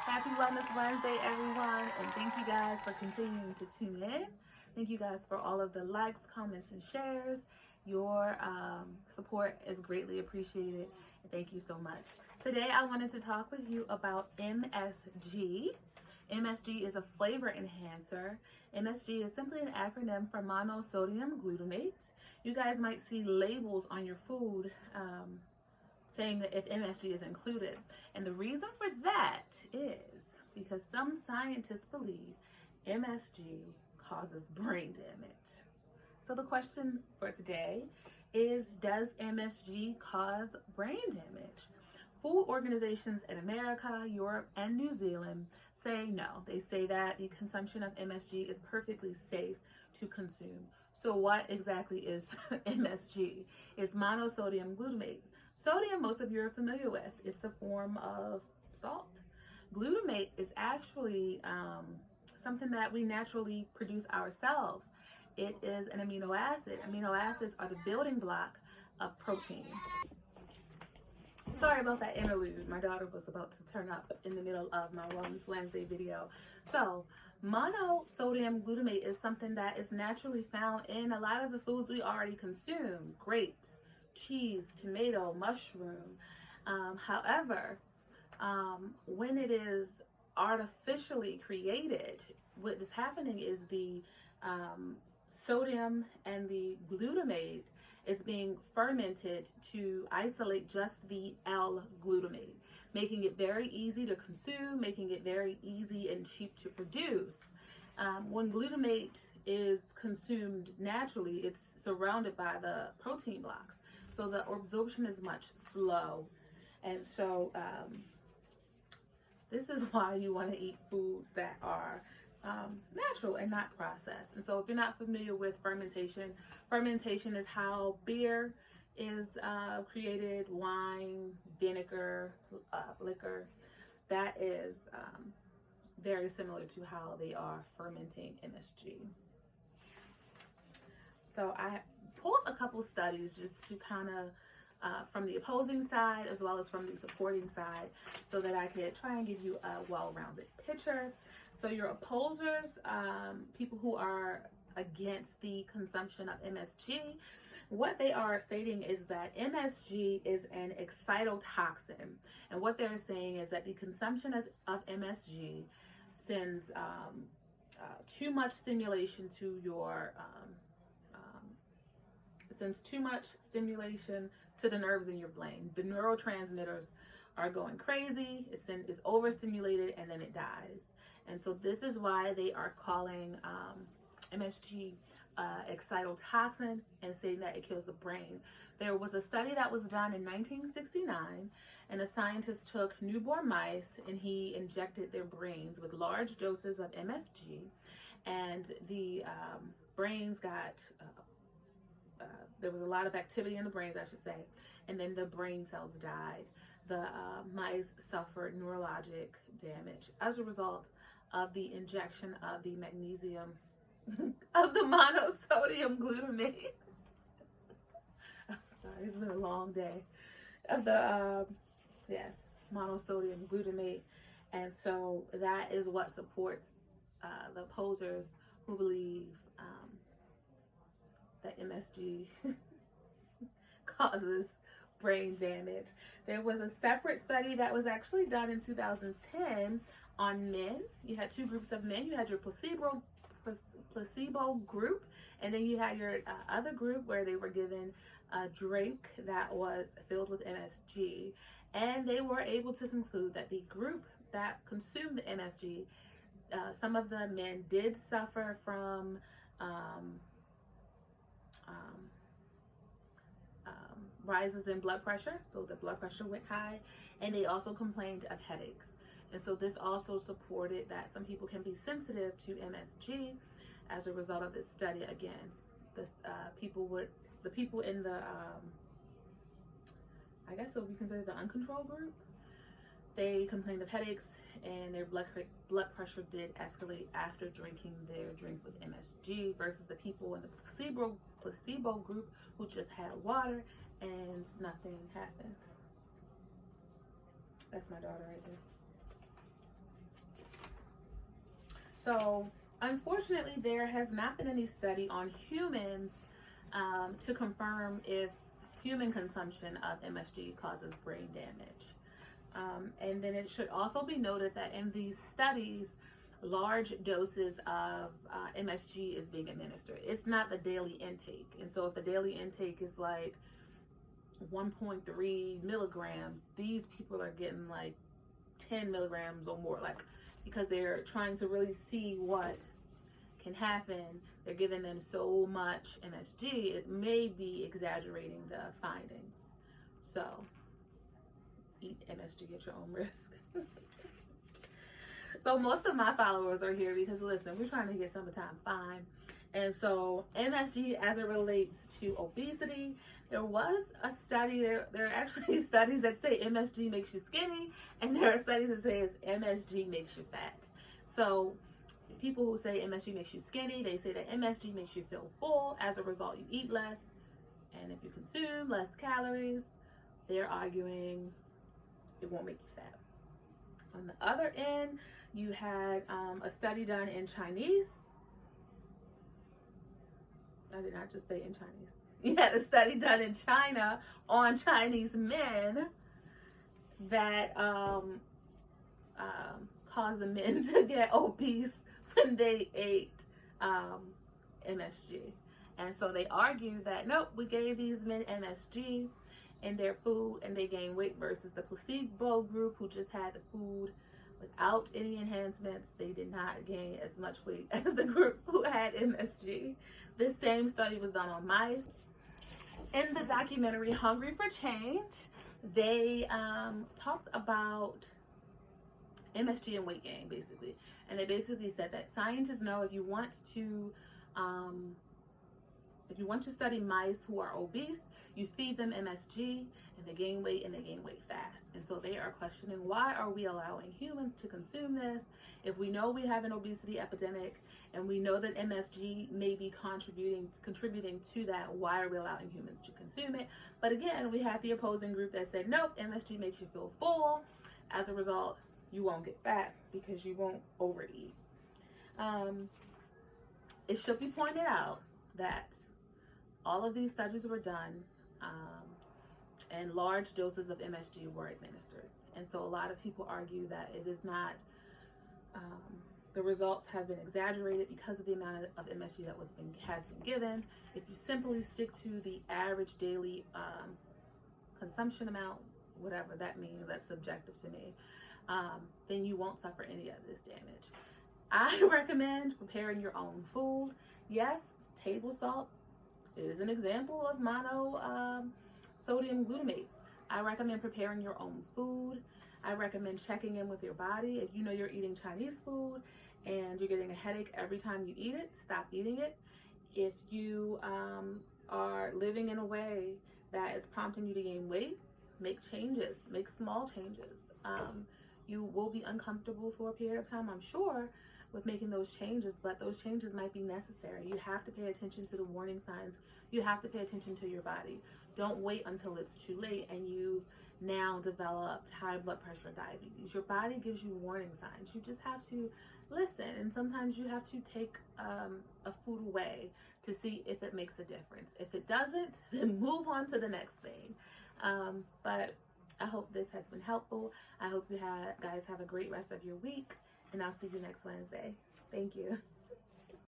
Happy Wellness Wednesday, everyone, and thank you guys for continuing to tune in. Thank you guys for all of the likes, comments, and shares. Your support is greatly appreciated, and thank you so much. Today, I wanted to talk with you about MSG. MSG is a flavor enhancer. MSG is simply an acronym for monosodium glutamate. You guys might see labels on your food saying that if MSG is included. And the reason for that is because some scientists believe MSG causes brain damage. So the question for today is, does MSG cause brain damage? Food organizations in America, Europe, and New Zealand say no. They say that the consumption of MSG is perfectly safe to consume. So what exactly is MSG? It's monosodium glutamate. Sodium, most of you are familiar with. It's a form of salt. Glutamate is actually something that we naturally produce ourselves. It is an amino acid. Amino acids are the building block of protein. Sorry about that interlude. My daughter was about to turn up in the middle of my Wellness Wednesday video. So, monosodium glutamate is something that is naturally found in a lot of the foods we already consume. Grapes, cheese, tomato, mushroom. However, when it is artificially created, what is happening is the sodium and the glutamate is being fermented to isolate just the L-glutamate, making it very easy to consume, making it very easy and cheap to produce. When glutamate is consumed naturally, it's surrounded by the protein blocks, so the absorption is much slow. And so this is why you want to eat foods that are natural and not processed. And so if you're not familiar with fermentation, fermentation is how beer is created, wine, vinegar, liquor. That is very similar to how they are fermenting MSG. So I pulled a couple studies just to kind of from the opposing side as well as from the supporting side, so that I could try and give you a well-rounded picture. So your opposers, people who are against the consumption of MSG, what they are stating is that MSG is an excitotoxin. And what they're saying is that the consumption of MSG sends too much stimulation to your, sends too much stimulation to the nerves in your brain. The neurotransmitters are going crazy, it's overstimulated, and then it dies. And so this is why they are calling MSG excitotoxin and saying that it kills the brain. There was a study that was done in 1969, and a scientist took newborn mice and he injected their brains with large doses of MSG, and the brains got there was a lot of activity in the brains, I should say, and then the brain cells died. The mice suffered neurologic damage as a result of the injection of the magnesium, of the monosodium glutamate. I'm sorry, it's been a long day. Of the, yes, monosodium glutamate. And so that is what supports the opposers who believe that MSG causes brain damage. There was a separate study that was actually done in 2010 on men. You had two groups of men. You had your placebo group, and then you had your other group where they were given a drink that was filled with MSG, and they were able to conclude that the group that consumed the MSG, some of the men did suffer from rises in blood pressure, so the blood pressure went high, and they also complained of headaches. And so this also supported that some people can be sensitive to MSG as a result of this study. Again, this the people in the I guess it would be considered the uncontrolled group, they complained of headaches, and their blood pressure did escalate after drinking their drink with MSG, versus the people in the placebo group who just had water and nothing happened. That's my daughter right there. So unfortunately, there has not been any study on humans to confirm if human consumption of MSG causes brain damage. And then it should also be noted that in these studies, large doses of MSG is being administered. It's not the daily intake. And so if the daily intake is like 1.3 milligrams, these people are getting like 10 milligrams or more, like, because they're trying to really see what can happen. They're giving them so much MSG, it may be exaggerating the findings. So eat MSG at your own risk. So most of my followers are here because, listen, we're trying to get summertime fine. And so MSG, as it relates to obesity, there was a study, there are actually studies that say MSG makes you skinny, and there are studies that say MSG makes you fat. So people who say MSG makes you skinny, they say that MSG makes you feel full. As a result, you eat less. And if you consume less calories, they're arguing it won't make you fat. On the other end, you had a study done in Chinese. I did not just say in Chinese. You had a study done in China on Chinese men that caused the men to get obese when they ate MSG. And so they argued that, nope, we gave these men MSG in their food and they gained weight, versus the placebo group who just had the food without any enhancements. They did not gain as much weight as the group who had MSG. This same study was done on mice. In the documentary Hungry for Change, they talked about MSG and weight gain, basically. And they basically said that scientists know if you want to study mice who are obese, you feed them MSG and they gain weight, and they gain weight fast. And so they are questioning, why are we allowing humans to consume this if we know we have an obesity epidemic and we know that MSG may be contributing to that? Why are we allowing humans to consume it? But again, we had the opposing group that said, nope, MSG makes you feel full. As a result, you won't get fat because you won't overeat. It should be pointed out that all of these studies were done and large doses of MSG were administered. And so a lot of people argue that it is not, the results have been exaggerated because of the amount of MSG that has been given. If you simply stick to the average daily consumption amount, whatever that means, that's subjective to me, then you won't suffer any of this damage. I recommend preparing your own food. Yes, table salt is an example of sodium glutamate. I recommend preparing your own food. I recommend checking in with your body. If you know you're eating Chinese food and you're getting a headache every time you eat it, stop eating it. If you are living in a way that is prompting you to gain weight, make changes, make small changes. You will be uncomfortable for a period of time, I'm sure, with making those changes, but those changes might be necessary. You have to pay attention to the warning signs. You have to pay attention to your body. Don't wait until it's too late and you've now developed high blood pressure, diabetes. Your body gives you warning signs. You just have to listen, and sometimes you have to take a food away to see if it makes a difference. If it doesn't, then move on to the next thing. But I hope this has been helpful. I hope you guys have a great rest of your week, and I'll see you next Wednesday. Thank you.